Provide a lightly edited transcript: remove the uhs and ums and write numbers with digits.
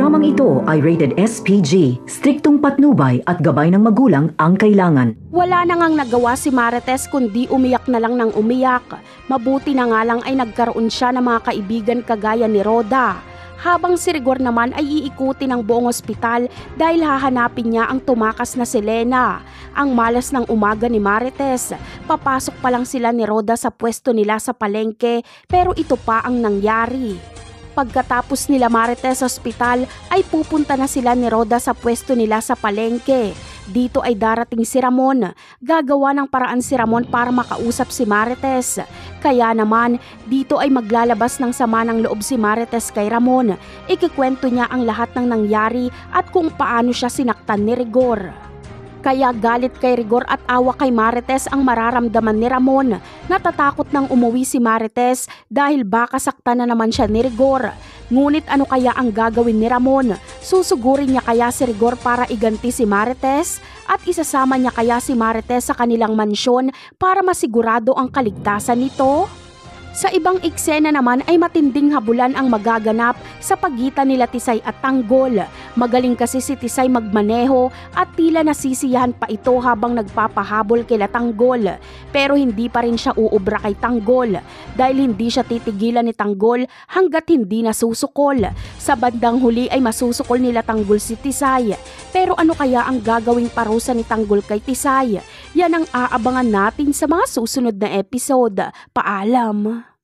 Programang ito ay rated SPG, striktong patnubay at gabay ng magulang ang kailangan. Wala na ngang nagawa si Marites kundi umiyak na lang ng umiyak. Mabuti na nga lang ay nagkaroon siya ng mga kaibigan kagaya ni Roda. Habang si Rigor naman ay iikuti ng buong ospital dahil hahanapin niya ang tumakas na si Lena. Ang malas ng umaga ni Marites, papasok pa lang sila ni Roda sa pwesto nila sa palengke pero ito pa ang nangyari. Pagkatapos nila Marites sa ospital ay pupunta na sila ni Roda sa pwesto nila sa palengke. Dito ay darating si Ramon. Gagawa ng paraan si Ramon para makausap si Marites. Kaya naman, dito ay maglalabas ng sama ng loob si Marites kay Ramon. Ikikwento niya ang lahat ng nangyari at kung paano siya sinaktan ni Rigor. Kaya galit kay Rigor at awa kay Marites ang mararamdaman ni Ramon. Natatakot nang umuwi si Marites dahil baka saktan na naman siya ni Rigor. Ngunit ano kaya ang gagawin ni Ramon? Susugurin niya kaya si Rigor para iganti si Marites? At isasama niya kaya si Marites sa kanilang mansyon para masigurado ang kaligtasan nito? Sa ibang eksena naman ay matinding habulan ang magaganap sa pagitan nila Tisay at Tanggol. Magaling kasi si Tisay magmaneho at tila nasisiyahan pa ito habang nagpapahabol kila Tanggol. Pero hindi pa rin siya uubra kay Tanggol dahil hindi siya titigilan ni Tanggol hanggat hindi nasusukol. Sa bandang huli ay masusukol nila Tanggol si Tisay. Pero ano kaya ang gagawing parusa ni Tanggol kay Tisay? Yan ang aabangan natin sa mga susunod na episode. Paalam!